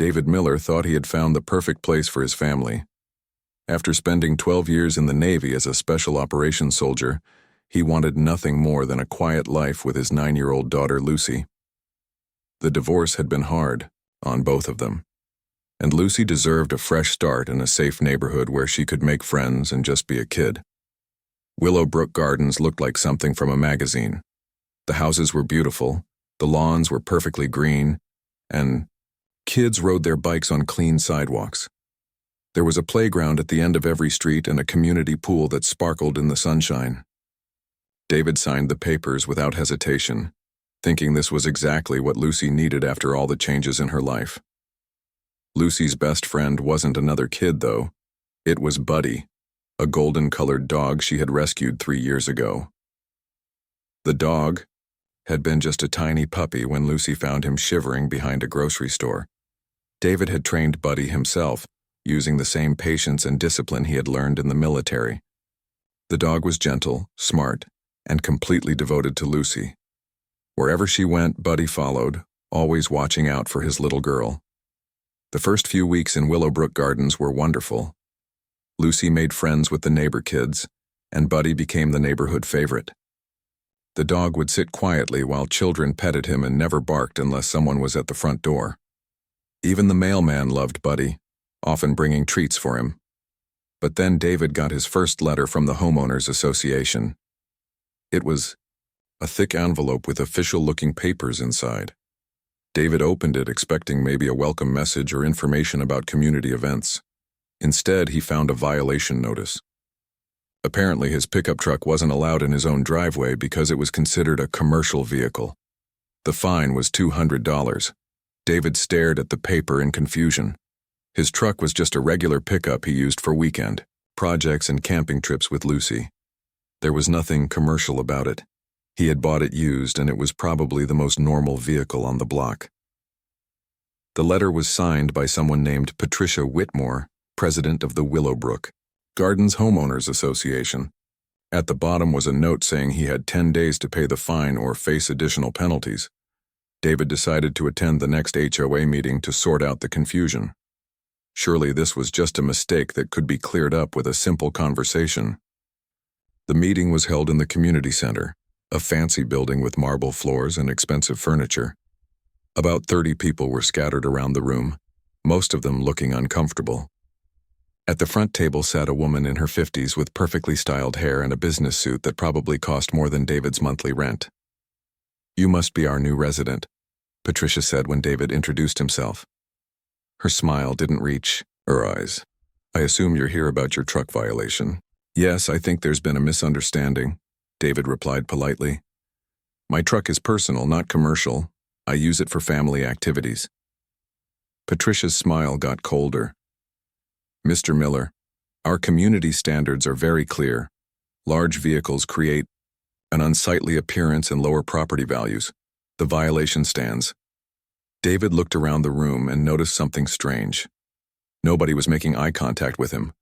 David Miller thought he had found the perfect place for his family. After spending 12 years in the Navy as a special operations soldier, he wanted nothing more than a quiet life with his 9-year-old daughter Lucy. The divorce had been hard on both of them, and Lucy deserved a fresh start in a safe neighborhood where she could make friends and just be a kid. Willowbrook Gardens looked like something from a magazine. The houses were beautiful, the lawns were perfectly green, and kids rode their bikes on clean sidewalks. There was a playground at the end of every street and a community pool that sparkled in the sunshine. David signed the papers without hesitation, thinking this was exactly what Lucy needed after all the changes in her life. Lucy's best friend wasn't another kid, though. It was Buddy, a golden-colored dog she had rescued 3 years ago. The dog had been just a tiny puppy when Lucy found him shivering behind a grocery store. David had trained Buddy himself, using the same patience and discipline he had learned in the military. The dog was gentle, smart, and completely devoted to Lucy. Wherever she went, Buddy followed, always watching out for his little girl. The first few weeks in Willowbrook Gardens were wonderful. Lucy made friends with the neighbor kids, and Buddy became the neighborhood favorite. The dog would sit quietly while children petted him and never barked unless someone was at the front door. Even the mailman loved Buddy, often bringing treats for him. But then David got his first letter from the Homeowners Association. It was a thick envelope with official-looking papers inside. David opened it expecting maybe a welcome message or information about community events. Instead, he found a violation notice. Apparently, his pickup truck wasn't allowed in his own driveway because it was considered a commercial vehicle. The fine was $200. David stared at the paper in confusion. His truck was just a regular pickup he used for weekend projects and camping trips with Lucy. There was nothing commercial about it. He had bought it used, and it was probably the most normal vehicle on the block. The letter was signed by someone named Patricia Whitmore, president of the Willowbrook Gardens Homeowners Association. At the bottom was a note saying he had 10 days to pay the fine or face additional penalties. David decided to attend the next HOA meeting to sort out the confusion. Surely this was just a mistake that could be cleared up with a simple conversation. The meeting was held in the community center, a fancy building with marble floors and expensive furniture. About 30 people were scattered around the room, most of them looking uncomfortable. At the front table sat a woman in her 50s with perfectly styled hair and a business suit that probably cost more than David's monthly rent. "You must be our new resident," Patricia said when David introduced himself. Her smile didn't reach her eyes. "I assume you're here about your truck violation." "Yes, I think there's been a misunderstanding," David replied politely. "My truck is personal, not commercial. I use it for family activities." Patricia's smile got colder. "Mr. Miller, our community standards are very clear. Large vehicles create an unsightly appearance and lower property values. The violation stands." David looked around the room and noticed something strange. Nobody was making eye contact with him.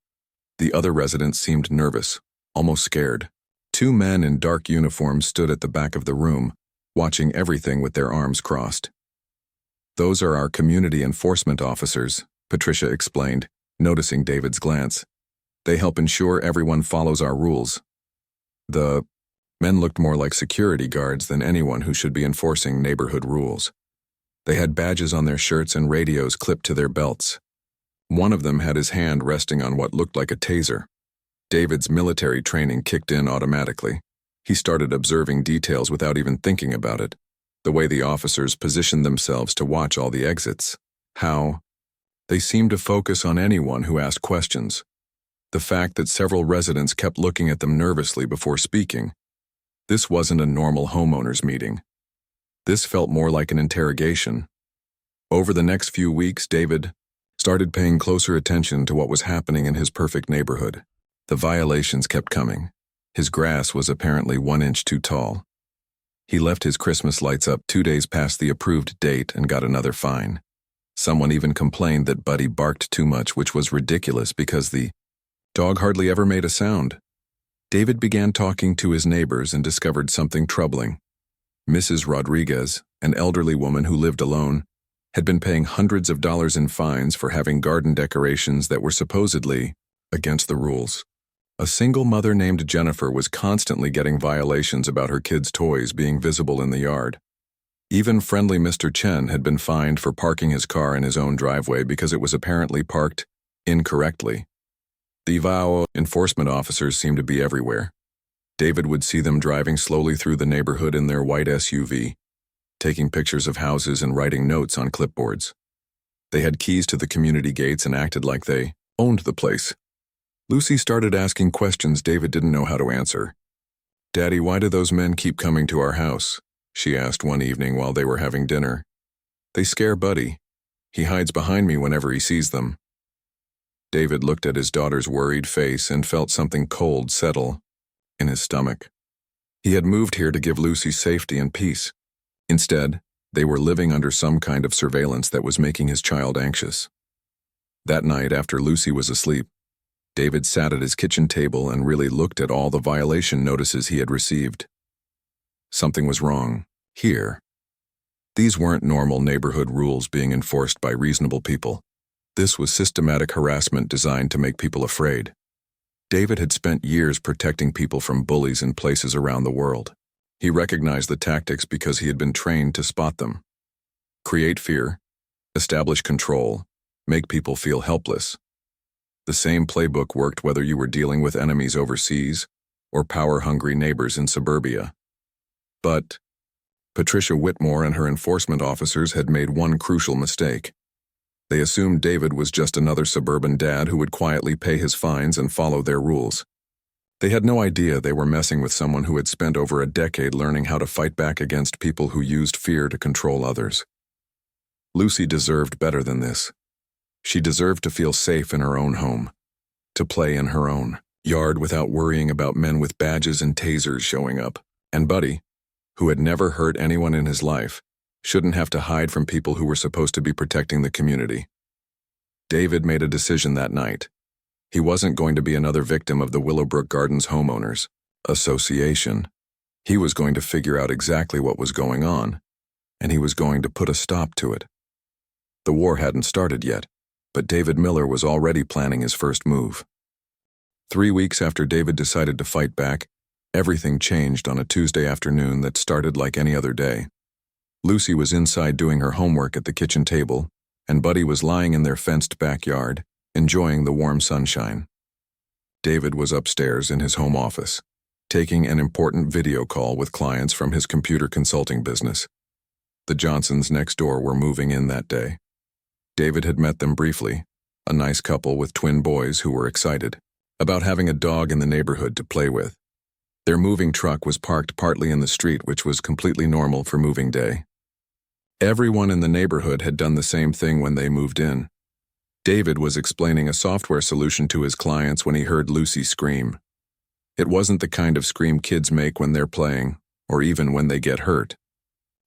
The other residents seemed nervous, almost scared. 2 men in dark uniforms stood at the back of the room, watching everything with their arms crossed. "Those are our community enforcement officers," Patricia explained, noticing David's glance. "They help ensure everyone follows our rules." The men looked more like security guards than anyone who should be enforcing neighborhood rules. They had badges on their shirts and radios clipped to their belts. One of them had his hand resting on what looked like a taser. David's military training kicked in automatically. He started observing details without even thinking about it. The way the officers positioned themselves to watch all the exits. How they seemed to focus on anyone who asked questions. The fact that several residents kept looking at them nervously before speaking. This wasn't a normal homeowners meeting. This felt more like an interrogation. Over the next few weeks, David started paying closer attention to what was happening in his perfect neighborhood. The violations kept coming. His grass was apparently 1 inch too tall. He left his Christmas lights up 2 days past the approved date and got another fine. Someone even complained that Buddy barked too much, which was ridiculous because the dog hardly ever made a sound. David began talking to his neighbors and discovered something troubling. Mrs. Rodriguez, an elderly woman who lived alone, had been paying hundreds of dollars in fines for having garden decorations that were supposedly against the rules. A single mother named Jennifer was constantly getting violations about her kids' toys being visible in the yard. Even friendly Mr. Chen had been fined for parking his car in his own driveway because it was apparently parked incorrectly. The HOA enforcement officers seemed to be everywhere. David would see them driving slowly through the neighborhood in their white SUV, taking pictures of houses and writing notes on clipboards. They had keys to the community gates and acted like they owned the place. Lucy started asking questions David didn't know how to answer. "Daddy, why do those men keep coming to our house?" she asked one evening while they were having dinner. "They scare Buddy. He hides behind me whenever he sees them." David looked at his daughter's worried face and felt something cold settle in his stomach. He had moved here to give Lucy safety and peace. Instead, they were living under some kind of surveillance that was making his child anxious. That night, after Lucy was asleep, David sat at his kitchen table and really looked at all the violation notices he had received. Something was wrong here. These weren't normal neighborhood rules being enforced by reasonable people. This was systematic harassment designed to make people afraid. David had spent years protecting people from bullies in places around the world. He recognized the tactics because he had been trained to spot them. Create fear, establish control, make people feel helpless. The same playbook worked whether you were dealing with enemies overseas or power-hungry neighbors in suburbia. But Patricia Whitmore and her enforcement officers had made one crucial mistake. They assumed David was just another suburban dad who would quietly pay his fines and follow their rules. They had no idea they were messing with someone who had spent over a decade learning how to fight back against people who used fear to control others. Lucy deserved better than this. She deserved to feel safe in her own home, to play in her own yard without worrying about men with badges and tasers showing up. And Buddy, who had never hurt anyone in his life, shouldn't have to hide from people who were supposed to be protecting the community. David made a decision that night. He wasn't going to be another victim of the Willowbrook Gardens Homeowners Association. He was going to figure out exactly what was going on, and he was going to put a stop to it. The war hadn't started yet, but David Miller was already planning his first move. 3 weeks after David decided to fight back, everything changed on a Tuesday afternoon that started like any other day. Lucy was inside doing her homework at the kitchen table, and Buddy was lying in their fenced backyard, enjoying the warm sunshine. David was upstairs in his home office, taking an important video call with clients from his computer consulting business. The Johnsons next door were moving in that day. David had met them briefly, a nice couple with twin boys who were excited about having a dog in the neighborhood to play with. Their moving truck was parked partly in the street, which was completely normal for moving day. Everyone in the neighborhood had done the same thing when they moved in. David was explaining a software solution to his clients when he heard Lucy scream. It wasn't the kind of scream kids make when they're playing, or even when they get hurt.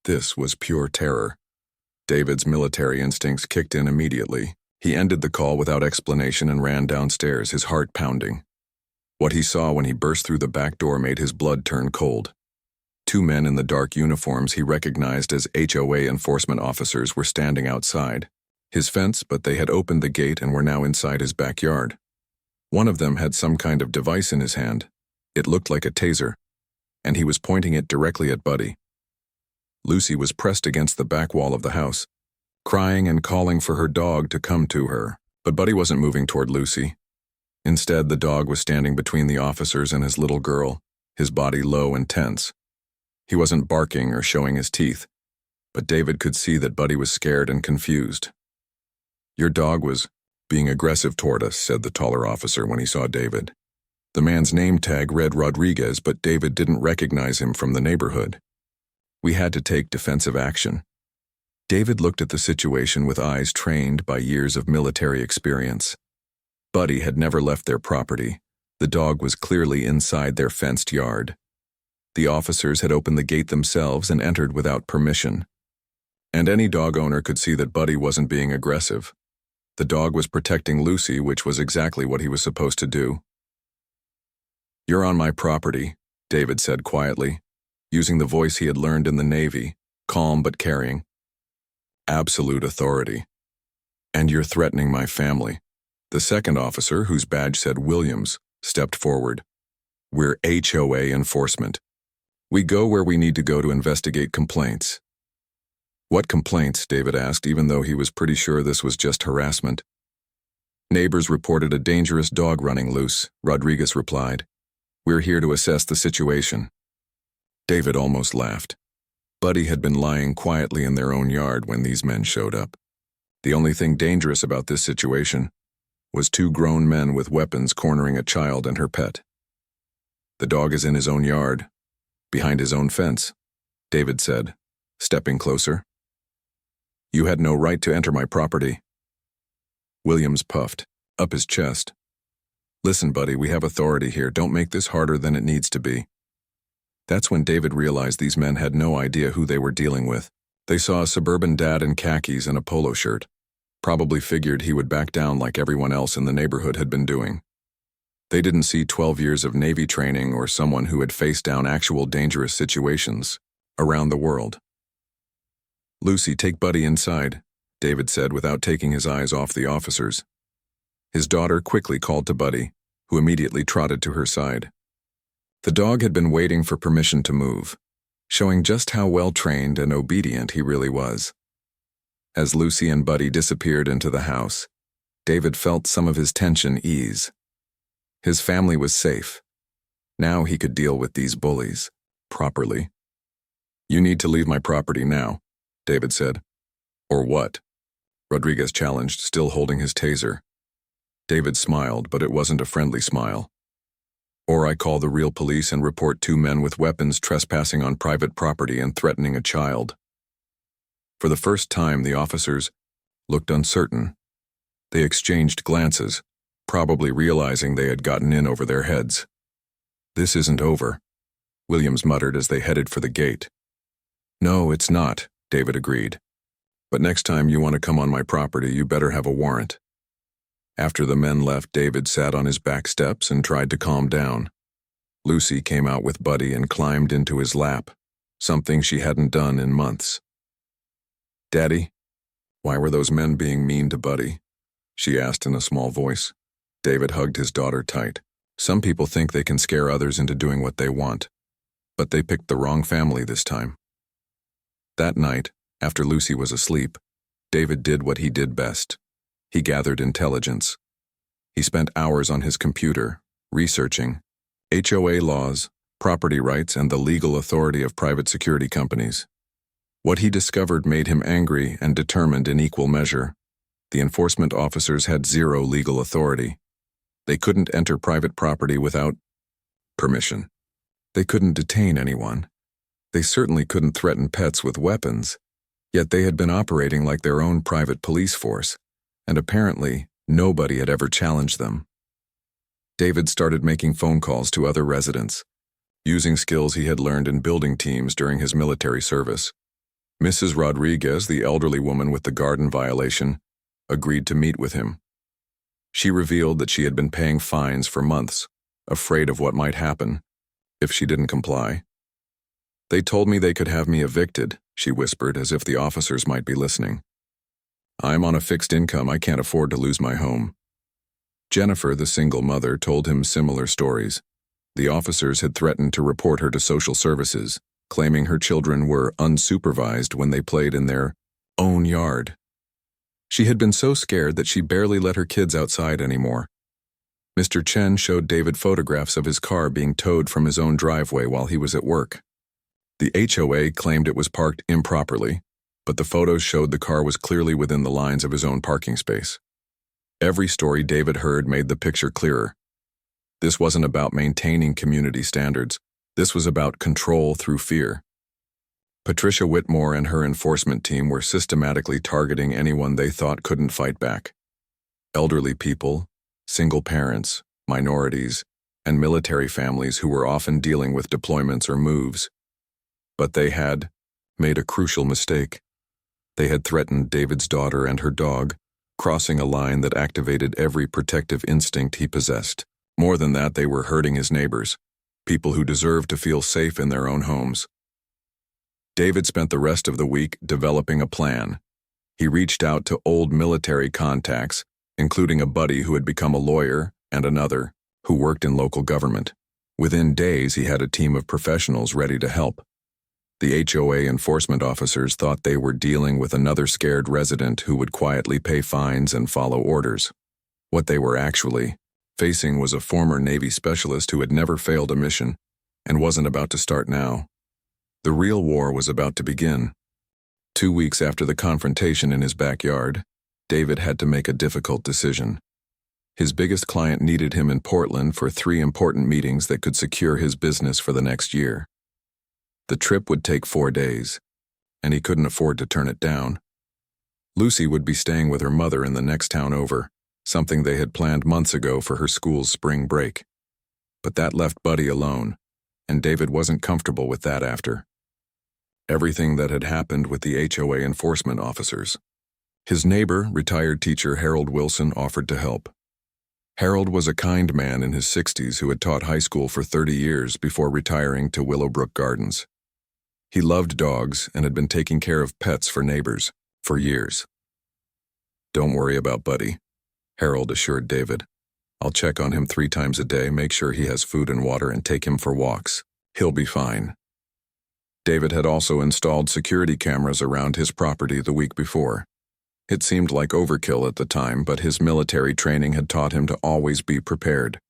This was pure terror. David's military instincts kicked in immediately. He ended the call without explanation and ran downstairs, his heart pounding. What he saw when he burst through the back door made his blood turn cold. 2 men in the dark uniforms he recognized as HOA enforcement officers were standing outside his fence, but they had opened the gate and were now inside his backyard. One of them had some kind of device in his hand. It looked like a taser, and he was pointing it directly at Buddy. Lucy was pressed against the back wall of the house, crying and calling for her dog to come to her, but Buddy wasn't moving toward Lucy. Instead, the dog was standing between the officers and his little girl, his body low and tense. He wasn't barking or showing his teeth, but David could see that Buddy was scared and confused. "Your dog was being aggressive toward us," said the taller officer when he saw David. The man's name tag read Rodriguez, but David didn't recognize him from the neighborhood. "We had to take defensive action." David looked at the situation with eyes trained by years of military experience. Buddy had never left their property. The dog was clearly inside their fenced yard. The officers had opened the gate themselves and entered without permission. And any dog owner could see that Buddy wasn't being aggressive. The dog was protecting Lucy, which was exactly what he was supposed to do. "You're on my property," David said quietly, using the voice he had learned in the Navy, calm but caring. Absolute authority. And you're threatening my family. The second officer, whose badge said Williams, stepped forward. We're HOA enforcement. We go where we need to go to investigate complaints. What complaints? David asked, even though he was pretty sure this was just harassment. Neighbors reported a dangerous dog running loose, Rodriguez replied. We're here to assess the situation. David almost laughed. Buddy had been lying quietly in their own yard when these men showed up. The only thing dangerous about this situation was two grown men with weapons cornering a child and her pet. The dog is in his own yard, behind his own fence, David said, stepping closer. You had no right to enter my property. Williams puffed, up his chest. Listen, buddy, we have authority here. Don't make this harder than it needs to be. That's when David realized these men had no idea who they were dealing with. They saw a suburban dad in khakis and a polo shirt. Probably figured he would back down like everyone else in the neighborhood had been doing. They didn't see 12 years of Navy training or someone who had faced down actual dangerous situations around the world. Lucy, take Buddy inside, David said without taking his eyes off the officers. His daughter quickly called to Buddy, who immediately trotted to her side. The dog had been waiting for permission to move, showing just how well-trained and obedient he really was. As Lucy and Buddy disappeared into the house, David felt some of his tension ease. His family was safe. Now he could deal with these bullies properly. You need to leave my property now, David said. Or what? Rodriguez challenged, still holding his taser. David smiled, but it wasn't a friendly smile. Or I call the real police and report two men with weapons trespassing on private property and threatening a child. For the first time, the officers looked uncertain. They exchanged glances, probably realizing they had gotten in over their heads. This isn't over, Williams muttered as they headed for the gate. No, it's not, David agreed. But next time you want to come on my property, you better have a warrant. After the men left, David sat on his back steps and tried to calm down. Lucy came out with Buddy and climbed into his lap, something she hadn't done in months. Daddy, why were those men being mean to Buddy? She asked in a small voice. David hugged his daughter tight. Some people think they can scare others into doing what they want, but they picked the wrong family this time. That night, after Lucy was asleep, David did what he did best. He gathered intelligence. He spent hours on his computer, researching HOA laws, property rights, and the legal authority of private security companies. What he discovered made him angry and determined in equal measure. The enforcement officers had zero legal authority. They couldn't enter private property without permission. They couldn't detain anyone. They certainly couldn't threaten pets with weapons. Yet they had been operating like their own private police force, and apparently nobody had ever challenged them. David started making phone calls to other residents, using skills he had learned in building teams during his military service. Mrs. Rodriguez, the elderly woman with the garden violation, agreed to meet with him. She revealed that she had been paying fines for months, afraid of what might happen if she didn't comply. They told me they could have me evicted, she whispered, as if the officers might be listening. I'm on a fixed income. I can't afford to lose my home. Jennifer, the single mother, told him similar stories. The officers had threatened to report her to social services, claiming her children were unsupervised when they played in their own yard. She had been so scared that she barely let her kids outside anymore. Mr. Chen showed David photographs of his car being towed from his own driveway while he was at work. The HOA claimed it was parked improperly, but the photos showed the car was clearly within the lines of his own parking space. Every story David heard made the picture clearer. This wasn't about maintaining community standards. This was about control through fear. Patricia Whitmore and her enforcement team were systematically targeting anyone they thought couldn't fight back. Elderly people, single parents, minorities, and military families who were often dealing with deployments or moves. But they had made a crucial mistake. They had threatened David's daughter and her dog, crossing a line that activated every protective instinct he possessed. More than that, they were hurting his neighbors, people who deserved to feel safe in their own homes. David spent the rest of the week developing a plan. He reached out to old military contacts, including a buddy who had become a lawyer and another who worked in local government. Within days, he had a team of professionals ready to help. The HOA enforcement officers thought they were dealing with another scared resident who would quietly pay fines and follow orders. What they were actually facing was a former Navy specialist who had never failed a mission and wasn't about to start now. The real war was about to begin. 2 weeks after the confrontation in his backyard, David had to make a difficult decision. His biggest client needed him in Portland for 3 important meetings that could secure his business for the next year. The trip would take 4 days, and he couldn't afford to turn it down. Lucy would be staying with her mother in the next town over, something they had planned months ago for her school's spring break. But that left Buddy alone, and David wasn't comfortable with that after everything that had happened with the HOA enforcement officers. His neighbor, retired teacher Harold Wilson, offered to help. Harold was a kind man in his 60s who had taught high school for 30 years before retiring to Willowbrook Gardens. He loved dogs and had been taking care of pets for neighbors for years. "Don't worry about Buddy," Harold assured David. "I'll check on him 3 times a day, make sure he has food and water, and take him for walks. He'll be fine." David had also installed security cameras around his property the week before. It seemed like overkill at the time, but his military training had taught him to always be prepared.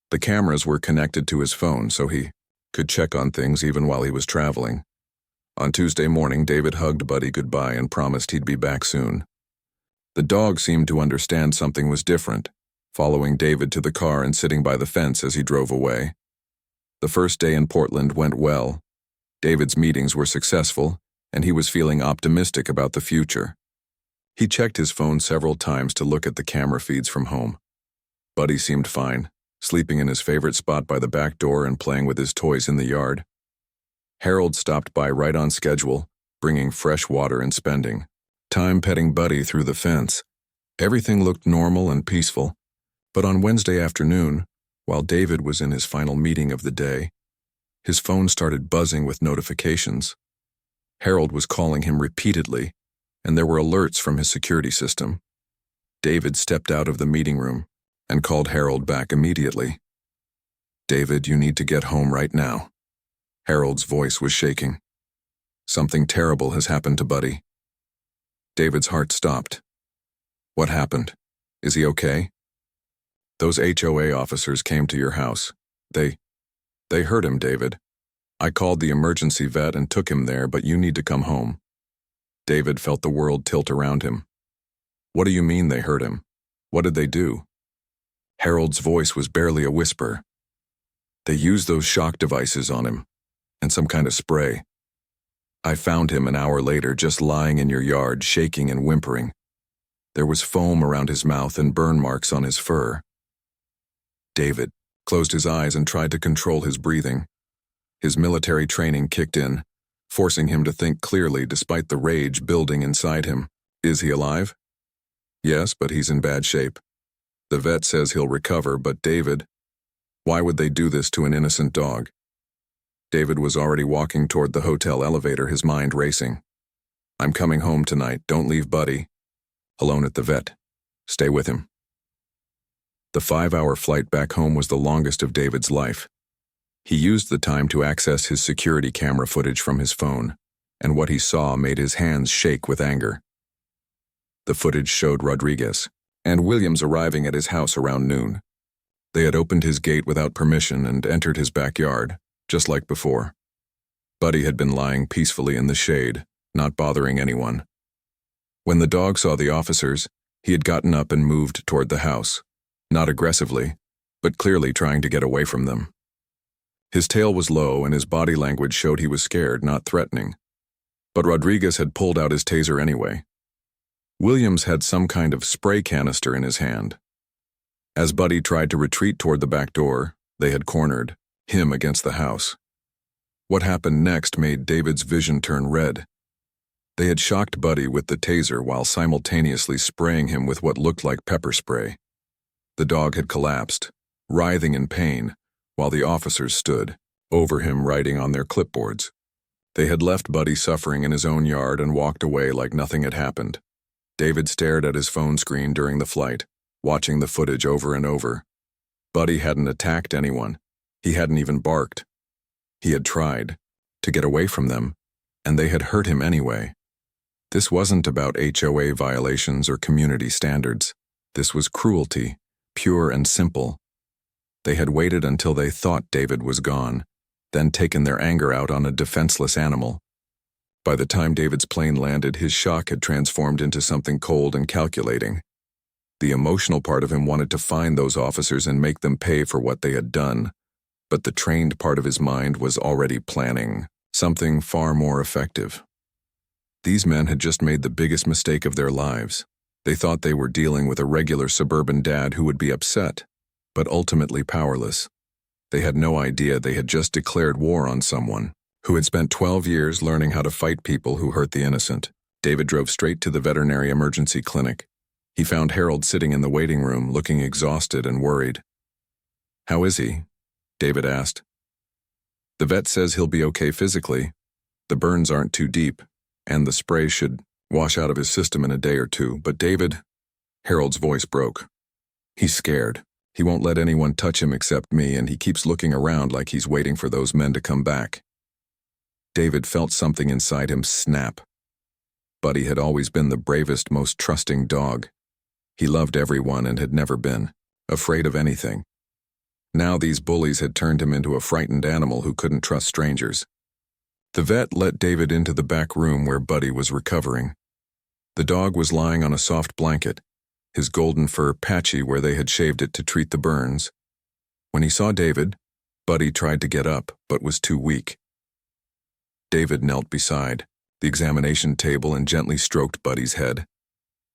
The cameras were connected to his phone, so he could check on things even while he was traveling. On Tuesday morning, David hugged Buddy goodbye and promised he'd be back soon. The dog seemed to understand something was different, following David to the car and sitting by the fence as he drove away. The first day in Portland went well. David's meetings were successful, and he was feeling optimistic about the future. He checked his phone several times to look at the camera feeds from home. Buddy seemed fine, sleeping in his favorite spot by the back door and playing with his toys in the yard. Harold stopped by right on schedule, bringing fresh water and spending time petting Buddy through the fence. Everything looked normal and peaceful, but on Wednesday afternoon, while David was in his final meeting of the day, his phone started buzzing with notifications. Harold was calling him repeatedly, and there were alerts from his security system. David stepped out of the meeting room and called Harold back immediately. "David, you need to get home right now." Harold's voice was shaking. "Something terrible has happened to Buddy." David's heart stopped. "What happened? Is he okay?" "Those HOA officers came to your house. They hurt him, David. I called the emergency vet and took him there, but you need to come home." David felt the world tilt around him. "What do you mean they hurt him? What did they do?" Harold's voice was barely a whisper. "They used those shock devices on him, and some kind of spray. I found him an hour later just lying in your yard, shaking and whimpering. There was foam around his mouth and burn marks on his fur." David closed his eyes and tried to control his breathing. His military training kicked in, forcing him to think clearly despite the rage building inside him. "Is he alive?" "Yes, but he's in bad shape. The vet says he'll recover, but David, why would they do this to an innocent dog?" David was already walking toward the hotel elevator, his mind racing. "I'm coming home tonight. Don't leave Buddy alone at the vet. Stay with him." The 5-hour flight back home was the longest of David's life. He used the time to access his security camera footage from his phone, and what he saw made his hands shake with anger. The footage showed Rodriguez and Williams arriving at his house around noon. They had opened his gate without permission and entered his backyard, just like before. Buddy had been lying peacefully in the shade, not bothering anyone. When the dog saw the officers, he had gotten up and moved toward the house. Not aggressively, but clearly trying to get away from them. His tail was low and his body language showed he was scared, not threatening. But Rodriguez had pulled out his taser anyway. Williams had some kind of spray canister in his hand. As Buddy tried to retreat toward the back door, they had cornered him against the house. What happened next made David's vision turn red. They had shocked Buddy with the taser while simultaneously spraying him with what looked like pepper spray. The dog had collapsed, writhing in pain, while the officers stood over him writing on their clipboards. They had left Buddy suffering in his own yard and walked away like nothing had happened. David stared at his phone screen during the flight, watching the footage over and over. Buddy hadn't attacked anyone. He hadn't even barked. He had tried to get away from them, and they had hurt him anyway. This wasn't about HOA violations or community standards. This was cruelty, pure and simple. They had waited until they thought David was gone, then taken their anger out on a defenseless animal. By the time David's plane landed, his shock had transformed into something cold and calculating. The emotional part of him wanted to find those officers and make them pay for what they had done, but the trained part of his mind was already planning something far more effective. These men had just made the biggest mistake of their lives. They thought they were dealing with a regular suburban dad who would be upset, but ultimately powerless. They had no idea they had just declared war on someone who had spent 12 years learning how to fight people who hurt the innocent. David drove straight to the veterinary emergency clinic. He found Harold sitting in the waiting room, looking exhausted and worried. "How is he?" David asked. "The vet says he'll be okay physically. The burns aren't too deep, and the spray should wash out of his system in a day or two. But David," Harold's voice broke. "He's scared. He won't let anyone touch him except me, and he keeps looking around like he's waiting for those men to come back." David felt something inside him snap. Buddy had always been the bravest, most trusting dog. He loved everyone and had never been afraid of anything. Now these bullies had turned him into a frightened animal who couldn't trust strangers. The vet let David into the back room where Buddy was recovering. The dog was lying on a soft blanket, his golden fur patchy where they had shaved it to treat the burns. When he saw David, Buddy tried to get up, but was too weak. David knelt beside the examination table and gently stroked Buddy's head.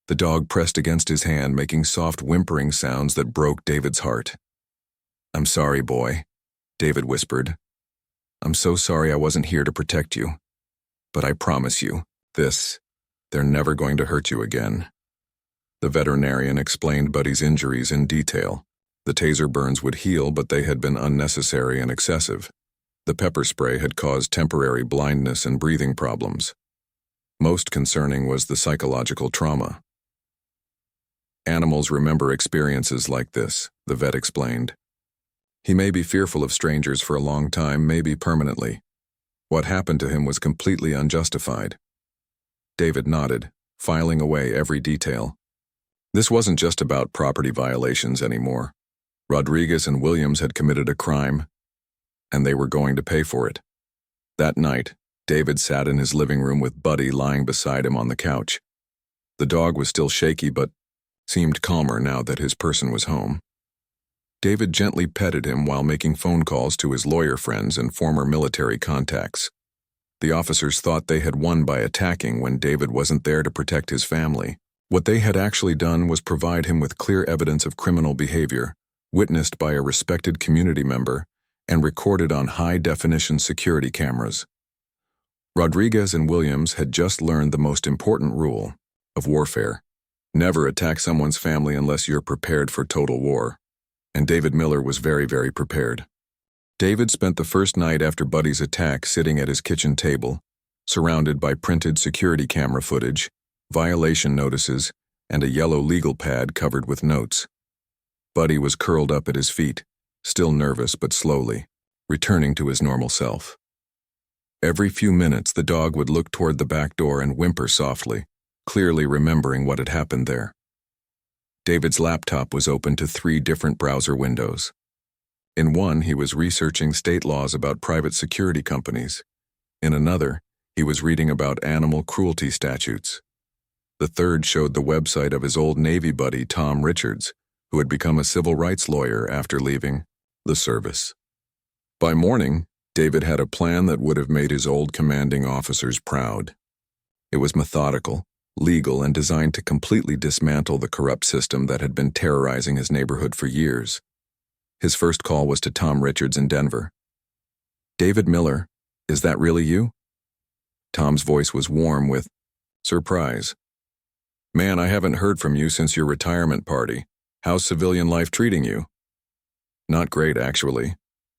The dog pressed against his hand, making soft whimpering sounds that broke David's heart. "I'm sorry, boy," David whispered. "I'm so sorry I wasn't here to protect you. But I promise you, they're never going to hurt you again." The veterinarian explained Buddy's injuries in detail. The taser burns would heal, but they had been unnecessary and excessive. The pepper spray had caused temporary blindness and breathing problems. Most concerning was the psychological trauma. "Animals remember experiences like this," the vet explained. "He may be fearful of strangers for a long time, maybe permanently. What happened to him was completely unjustified." David nodded, filing away every detail. This wasn't just about property violations anymore. Rodriguez and Williams had committed a crime, and they were going to pay for it. That night, David sat in his living room with Buddy lying beside him on the couch. The dog was still shaky, but seemed calmer now that his person was home. David gently petted him while making phone calls to his lawyer friends and former military contacts. The officers thought they had won by attacking when David wasn't there to protect his family. What they had actually done was provide him with clear evidence of criminal behavior, witnessed by a respected community member, and recorded on high-definition security cameras. Rodriguez and Williams had just learned the most important rule of warfare. Never attack someone's family unless you're prepared for total war. And David Miller was very, very prepared. David spent the first night after Buddy's attack sitting at his kitchen table, surrounded by printed security camera footage, violation notices, and a yellow legal pad covered with notes. Buddy was curled up at his feet, still nervous but slowly, returning to his normal self. Every few minutes the dog would look toward the back door and whimper softly, clearly remembering what had happened there. David's laptop was open to 3 different browser windows. In one, he was researching state laws about private security companies. In another, he was reading about animal cruelty statutes. The third showed the website of his old Navy buddy, Tom Richards, who had become a civil rights lawyer after leaving the service. By morning, David had a plan that would have made his old commanding officers proud. It was methodical, legal, and designed to completely dismantle the corrupt system that had been terrorizing his neighborhood for years. His first call was to Tom Richards in Denver. "David Miller, is that really you?" Tom's voice was warm with surprise. "Man, I haven't heard from you since your retirement party. How's civilian life treating you?" "Not great, actually.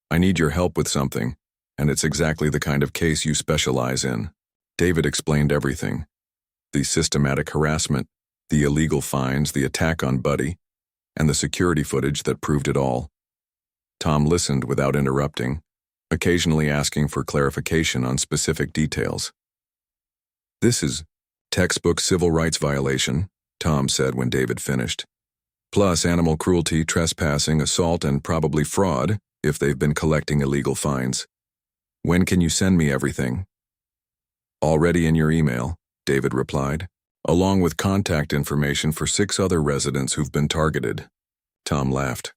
I need your help with something, and it's exactly the kind of case you specialize in." David explained everything. The systematic harassment, The illegal fines, the attack on Buddy, and the security footage that proved it all. Tom listened without interrupting, occasionally asking for clarification on specific details. "This is textbook civil rights violation," Tom said when David finished. "Plus animal cruelty, trespassing, assault, and probably fraud if they've been collecting illegal fines. When can you send me everything?" "Already in your email," David replied, "along with contact information for 6 other residents who've been targeted." Tom laughed.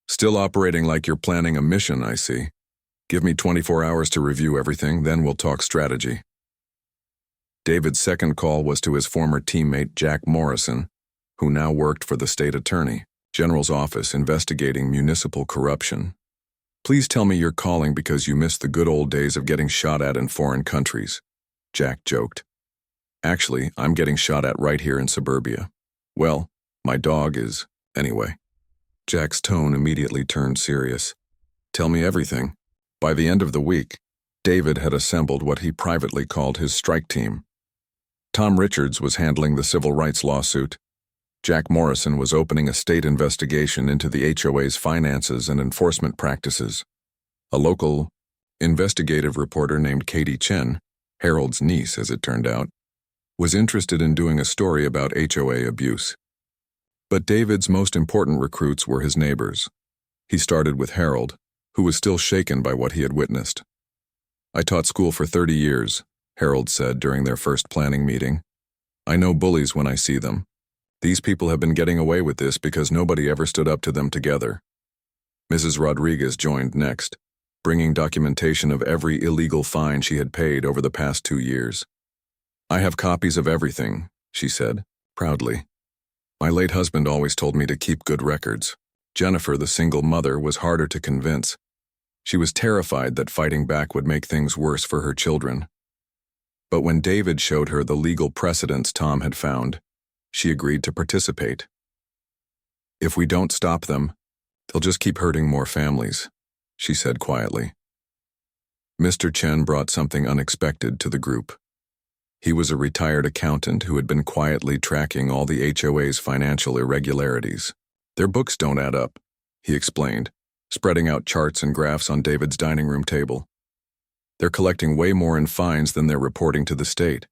"Still operating like you're planning a mission, I see. Give me 24 hours to review everything, then we'll talk strategy." David's second call was to his former teammate Jack Morrison, who now worked for the state attorney general's office investigating municipal corruption. "Please tell me you're calling because you missed the good old days of getting shot at in foreign countries," Jack joked. "Actually, I'm getting shot at right here in suburbia. Well, my dog is, anyway." Jack's tone immediately turned serious. "Tell me everything." By the end of the week, David had assembled what he privately called his strike team. Tom Richards was handling the civil rights lawsuit. Jack Morrison was opening a state investigation into the HOA's finances and enforcement practices. A local, investigative reporter named Katie Chen, Harold's niece as it turned out, was interested in doing a story about HOA abuse. But David's most important recruits were his neighbors. He started with Harold, who was still shaken by what he had witnessed. "I taught school for 30 years, Harold said during their first planning meeting. "I know bullies when I see them. These people have been getting away with this because nobody ever stood up to them together." Mrs. Rodriguez joined next, bringing documentation of every illegal fine she had paid over the past 2 years. "I have copies of everything," she said, proudly. "My late husband always told me to keep good records." Jennifer, the single mother, was harder to convince. She was terrified that fighting back would make things worse for her children. But when David showed her the legal precedents Tom had found, she agreed to participate. "If we don't stop them, they'll just keep hurting more families," she said quietly. Mr. Chen brought something unexpected to the group. He was a retired accountant who had been quietly tracking all the HOA's financial irregularities. "Their books don't add up," he explained, spreading out charts and graphs on David's dining room table. "They're collecting way more in fines than they're reporting to the state."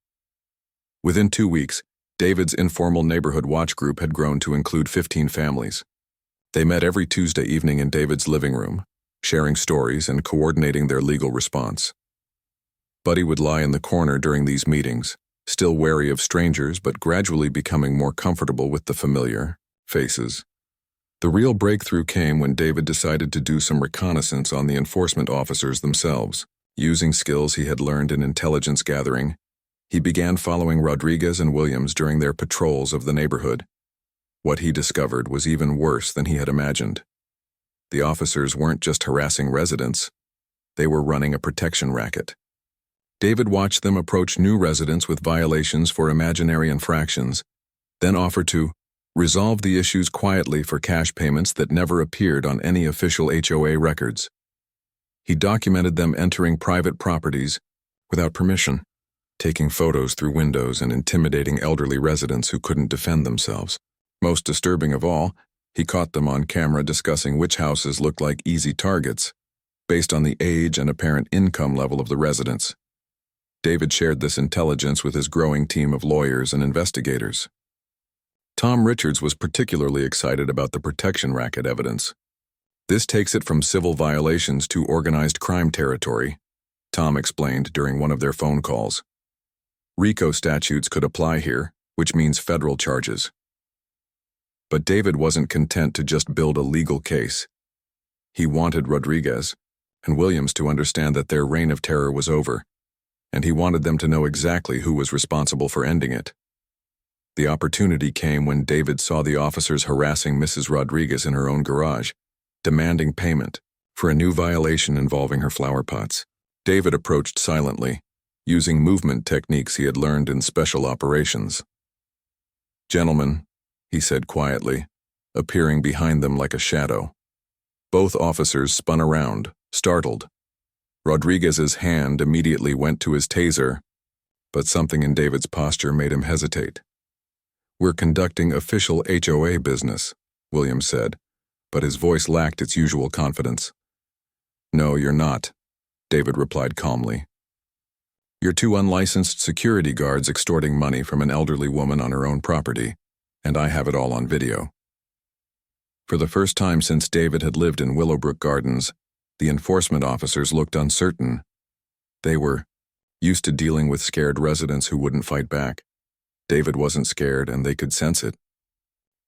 Within 2 weeks, David's informal neighborhood watch group had grown to include 15 families. They met every Tuesday evening in David's living room, sharing stories and coordinating their legal response. Buddy would lie in the corner during these meetings, still wary of strangers but gradually becoming more comfortable with the familiar faces. The real breakthrough came when David decided to do some reconnaissance on the enforcement officers themselves. Using skills he had learned in intelligence gathering, he began following Rodriguez and Williams during their patrols of the neighborhood. What he discovered was even worse than he had imagined. The officers weren't just harassing residents, they were running a protection racket. David watched them approach new residents with violations for imaginary infractions, then offer to resolve the issues quietly for cash payments that never appeared on any official HOA records. He documented them entering private properties without permission, taking photos through windows and intimidating elderly residents who couldn't defend themselves. Most disturbing of all, he caught them on camera discussing which houses looked like easy targets, based on the age and apparent income level of the residents. David shared this intelligence with his growing team of lawyers and investigators. Tom Richards was particularly excited about the protection racket evidence. "This takes it from civil violations to organized crime territory," Tom explained during one of their phone calls. "RICO statutes could apply here, which means federal charges." But David wasn't content to just build a legal case. He wanted Rodriguez and Williams to understand that their reign of terror was over, and he wanted them to know exactly who was responsible for ending it. The opportunity came when David saw the officers harassing Mrs. Rodriguez in her own garage, demanding payment for a new violation involving her flower pots. David approached silently, using movement techniques he had learned in special operations. "Gentlemen," he said quietly, appearing behind them like a shadow. Both officers spun around, startled. Rodriguez's hand immediately went to his taser, but something in David's posture made him hesitate. "We're conducting official HOA business," Williams said, but his voice lacked its usual confidence. "No, you're not," David replied calmly. "You're two unlicensed security guards extorting money from an elderly woman on her own property, and I have it all on video." For the first time since David had lived in Willowbrook Gardens, the enforcement officers looked uncertain. They were used to dealing with scared residents who wouldn't fight back. David wasn't scared, and they could sense it.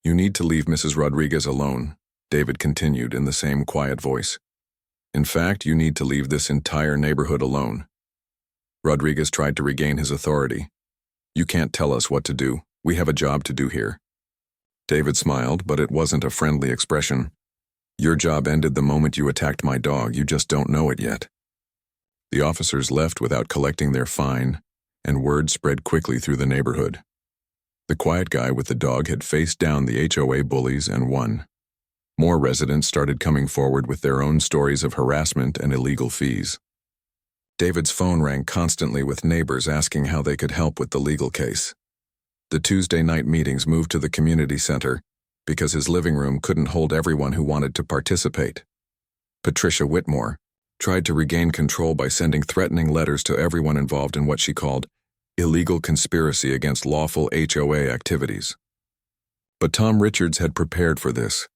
"You need to leave Mrs. Rodriguez alone," David continued in the same quiet voice. "In fact, you need to leave this entire neighborhood alone." Rodriguez tried to regain his authority. "You can't tell us what to do. We have a job to do here." David smiled, but it wasn't a friendly expression. "Your job ended the moment you attacked my dog. You just don't know it yet." The officers left without collecting their fine, and word spread quickly through the neighborhood. The quiet guy with the dog had faced down the HOA bullies and won. More residents started coming forward with their own stories of harassment and illegal fees. David's phone rang constantly with neighbors asking how they could help with the legal case. The Tuesday night meetings moved to the community center because his living room couldn't hold everyone who wanted to participate. Patricia Whitmore tried to regain control by sending threatening letters to everyone involved in what she called illegal conspiracy against lawful HOA activities. But Tom Richards had prepared for this,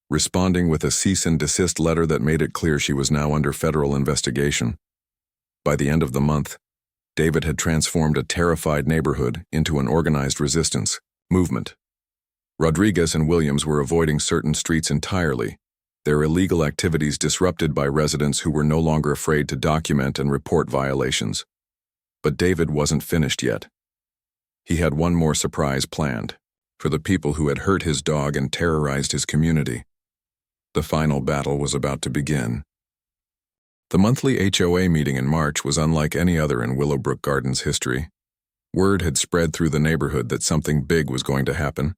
responding with a cease and desist letter that made it clear she was now under federal investigation. By the end of the month, David had transformed a terrified neighborhood into an organized resistance movement. Rodriguez and Williams were avoiding certain streets entirely, their illegal activities disrupted by residents who were no longer afraid to document and report violations. But David wasn't finished yet. He had one more surprise planned, for the people who had hurt his dog and terrorized his community. The final battle was about to begin. The monthly HOA meeting in March was unlike any other in Willowbrook Gardens history. Word had spread through the neighborhood that something big was going to happen,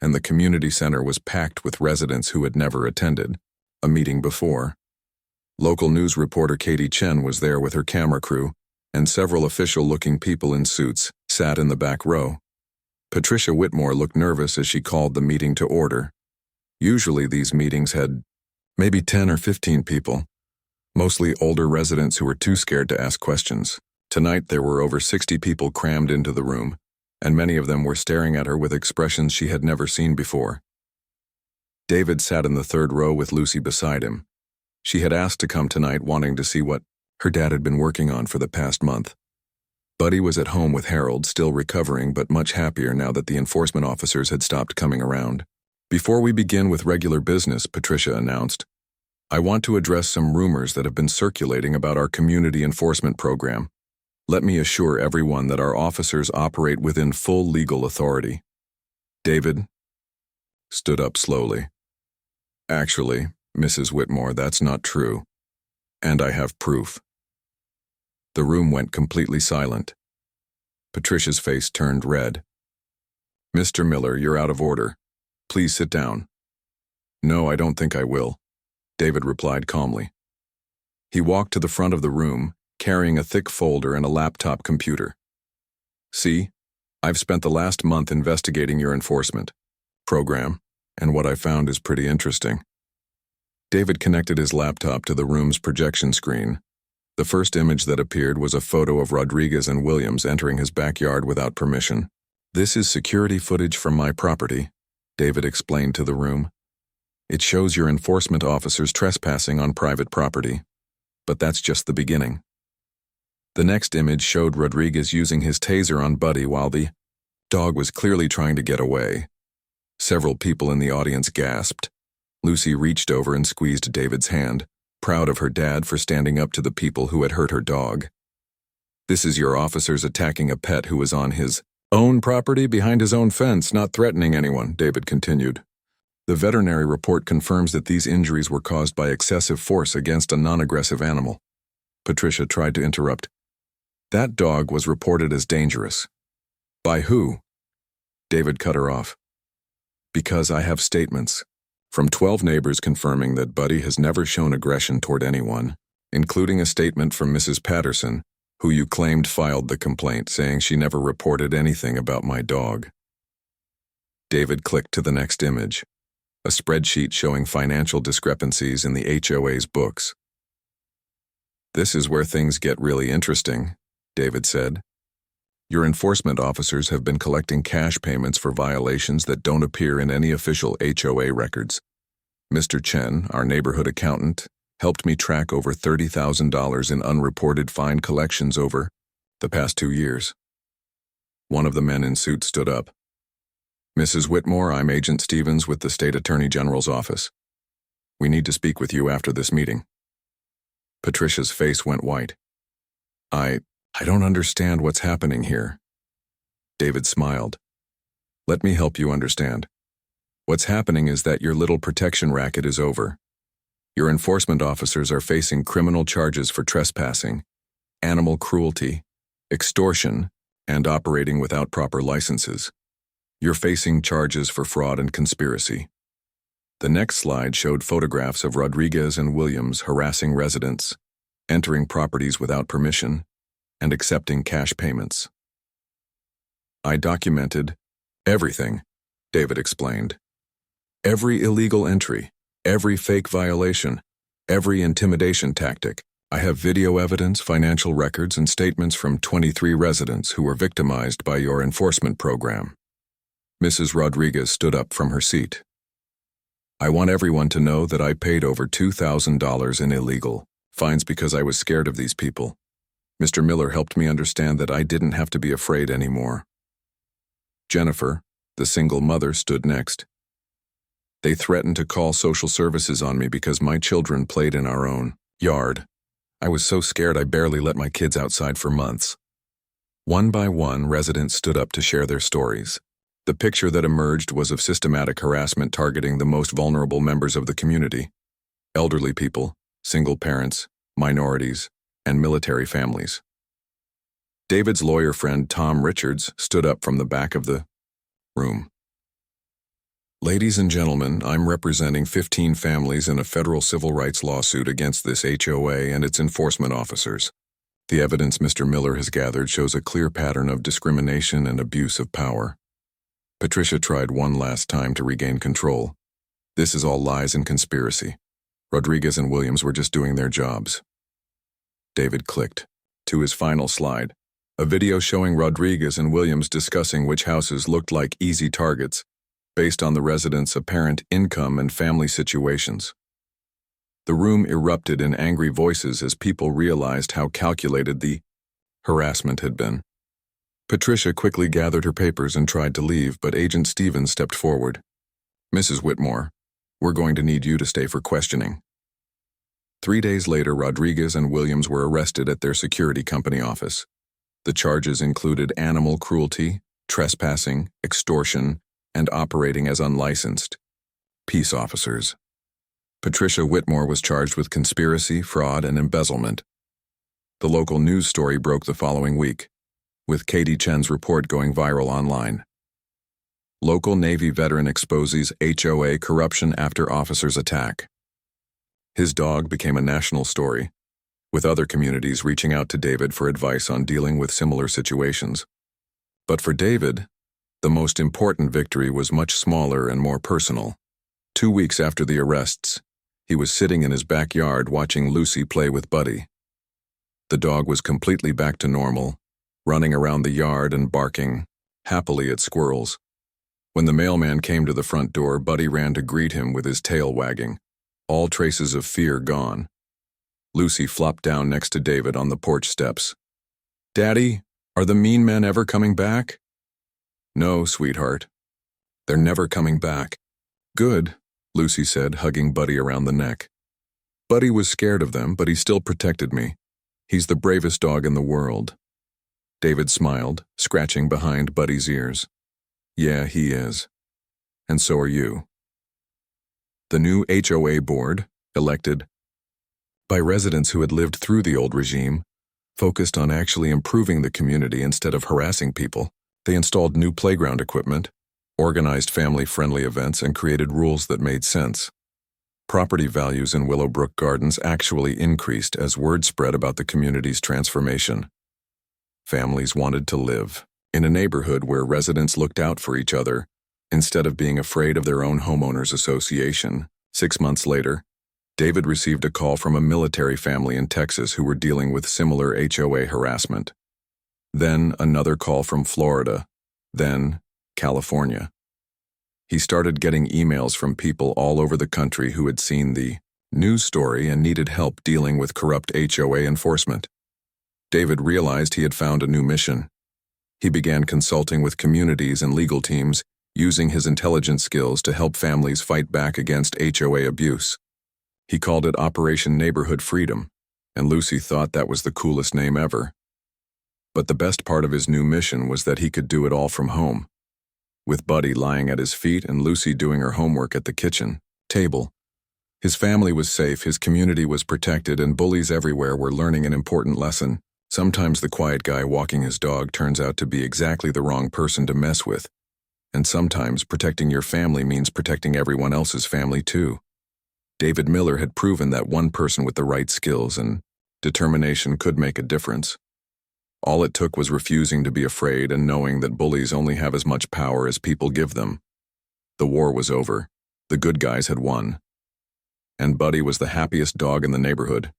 and the community center was packed with residents who had never attended a meeting before. Local news reporter Katie Chen was there with her camera crew, and several official-looking people in suits sat in the back row. Patricia Whitmore looked nervous as she called the meeting to order. Usually these meetings had maybe 10 or 15 people, mostly older residents who were too scared to ask questions. Tonight there were over 60 people crammed into the room, and many of them were staring at her with expressions she had never seen before. David sat in the third row with Lucy beside him. She had asked to come tonight, wanting to see what her dad had been working on for the past month. Buddy was at home with Harold, still recovering but much happier now that the enforcement officers had stopped coming around. "Before we begin with regular business," Patricia announced, "I want to address some rumors that have been circulating about our community enforcement program. Let me assure everyone that our officers operate within full legal authority." David stood up slowly. "Actually, Mrs. Whitmore, that's not true. And I have proof." The room went completely silent. Patricia's face turned red. "Mr. Miller, you're out of order. Please sit down." "No, I don't think I will," David replied calmly. He walked to the front of the room, carrying a thick folder and a laptop computer. "See, I've spent the last month investigating your enforcement program, and what I found is pretty interesting." David connected his laptop to the room's projection screen. The first image that appeared was a photo of Rodriguez and Williams entering his backyard without permission. "This is security footage from my property," David explained to the room. "It shows your enforcement officers trespassing on private property. But that's just the beginning." The next image showed Rodriguez using his taser on Buddy while the dog was clearly trying to get away. Several people in the audience gasped. Lucy reached over and squeezed David's hand, proud of her dad for standing up to the people who had hurt her dog. "This is your officers attacking a pet who was on his own property behind his own fence, not threatening anyone," David continued. "The veterinary report confirms that these injuries were caused by excessive force against a non-aggressive animal." Patricia tried to interrupt. "That dog was reported as dangerous." "By who?" David cut her off. "Because I have statements from 12 neighbors confirming that Buddy has never shown aggression toward anyone, including a statement from Mrs. Patterson, who you claimed filed the complaint, saying she never reported anything about my dog." David clicked to the next image, a spreadsheet showing financial discrepancies in the HOA's books. "This is where things get really interesting," David said. "Your enforcement officers have been collecting cash payments for violations that don't appear in any official HOA records. Mr. Chen, our neighborhood accountant, helped me track over $30,000 in unreported fine collections over the past 2 years." One of the men in suit stood up. "Mrs. Whitmore, I'm Agent Stevens with the State Attorney General's office. We need to speak with you after this meeting." Patricia's face went white. I don't understand what's happening here." David smiled. "Let me help you understand. What's happening is that your little protection racket is over. Your enforcement officers are facing criminal charges for trespassing, animal cruelty, extortion, and operating without proper licenses. You're facing charges for fraud and conspiracy." The next slide showed photographs of Rodriguez and Williams harassing residents, entering properties without permission, and accepting cash payments. "I documented everything," David explained. "Every illegal entry, every fake violation, every intimidation tactic. I have video evidence, financial records, and statements from 23 residents who were victimized by your enforcement program." Mrs. Rodriguez stood up from her seat. "I want everyone to know that I paid over $2,000 in illegal fines because I was scared of these people. Mr. Miller helped me understand that I didn't have to be afraid anymore." Jennifer, the single mother, stood next. "They threatened to call social services on me because my children played in our own yard. I was so scared I barely let my kids outside for months." One by one, residents stood up to share their stories. The picture that emerged was of systematic harassment targeting the most vulnerable members of the community: elderly people, single parents, minorities, and military families. David's lawyer friend Tom Richards stood up from the back of the room. "Ladies and gentlemen, I'm representing 15 families in a federal civil rights lawsuit against this HOA and its enforcement officers. The evidence Mr. Miller has gathered shows a clear pattern of discrimination and abuse of power." Patricia tried one last time to regain control. "This is all lies and conspiracy. Rodriguez and Williams were just doing their jobs." David clicked to his final slide, a video showing Rodriguez and Williams discussing which houses looked like easy targets based on the residents' apparent income and family situations. The room erupted in angry voices as people realized how calculated the harassment had been. Patricia quickly gathered her papers and tried to leave, but Agent Stevens stepped forward. "Mrs. Whitmore, we're going to need you to stay for questioning." 3 days later, Rodriguez and Williams were arrested at their security company office. The charges included animal cruelty, trespassing, extortion, and operating as unlicensed peace officers. Patricia Whitmore was charged with conspiracy, fraud, and embezzlement. The local news story broke the following week, with Katie Chen's report going viral online. Local Navy veteran exposes HOA corruption after officer's attack. His dog became a national story, with other communities reaching out to David for advice on dealing with similar situations. But for David, the most important victory was much smaller and more personal. 2 weeks after the arrests, he was sitting in his backyard watching Lucy play with Buddy. The dog was completely back to normal, running around the yard and barking happily at squirrels. When the mailman came to the front door, Buddy ran to greet him with his tail wagging, all traces of fear gone. Lucy flopped down next to David on the porch steps. "Daddy, are the mean men ever coming back?" "No, sweetheart. They're never coming back." "Good," Lucy said, hugging Buddy around the neck. "Buddy was scared of them, but he still protected me. He's the bravest dog in the world." David smiled, scratching behind Buddy's ears. "Yeah, he is. And so are you." The new HOA board, elected by residents who had lived through the old regime, focused on actually improving the community instead of harassing people. They installed new playground equipment, organized family-friendly events, and created rules that made sense. Property values in Willowbrook Gardens actually increased as word spread about the community's transformation. Families wanted to live in a neighborhood where residents looked out for each other, Instead of being afraid of their own homeowners association, 6 months later, David received a call from a military family in Texas who were dealing with similar HOA harassment. Then another call from Florida, then California. He started getting emails from people all over the country who had seen the news story and needed help dealing with corrupt HOA enforcement. David realized he had found a new mission. He began consulting with communities and legal teams, using his intelligence skills to help families fight back against HOA abuse. He called it Operation Neighborhood Freedom, and Lucy thought that was the coolest name ever. But the best part of his new mission was that he could do it all from home. With Buddy lying at his feet and Lucy doing her homework at the kitchen table. His family was safe, his community was protected, and bullies everywhere were learning an important lesson. Sometimes the quiet guy walking his dog turns out to be exactly the wrong person to mess with. And sometimes protecting your family means protecting everyone else's family too. David Miller had proven that one person with the right skills and determination could make a difference. All it took was refusing to be afraid and knowing that bullies only have as much power as people give them. The war was over. The good guys had won. And Buddy was the happiest dog in the neighborhood.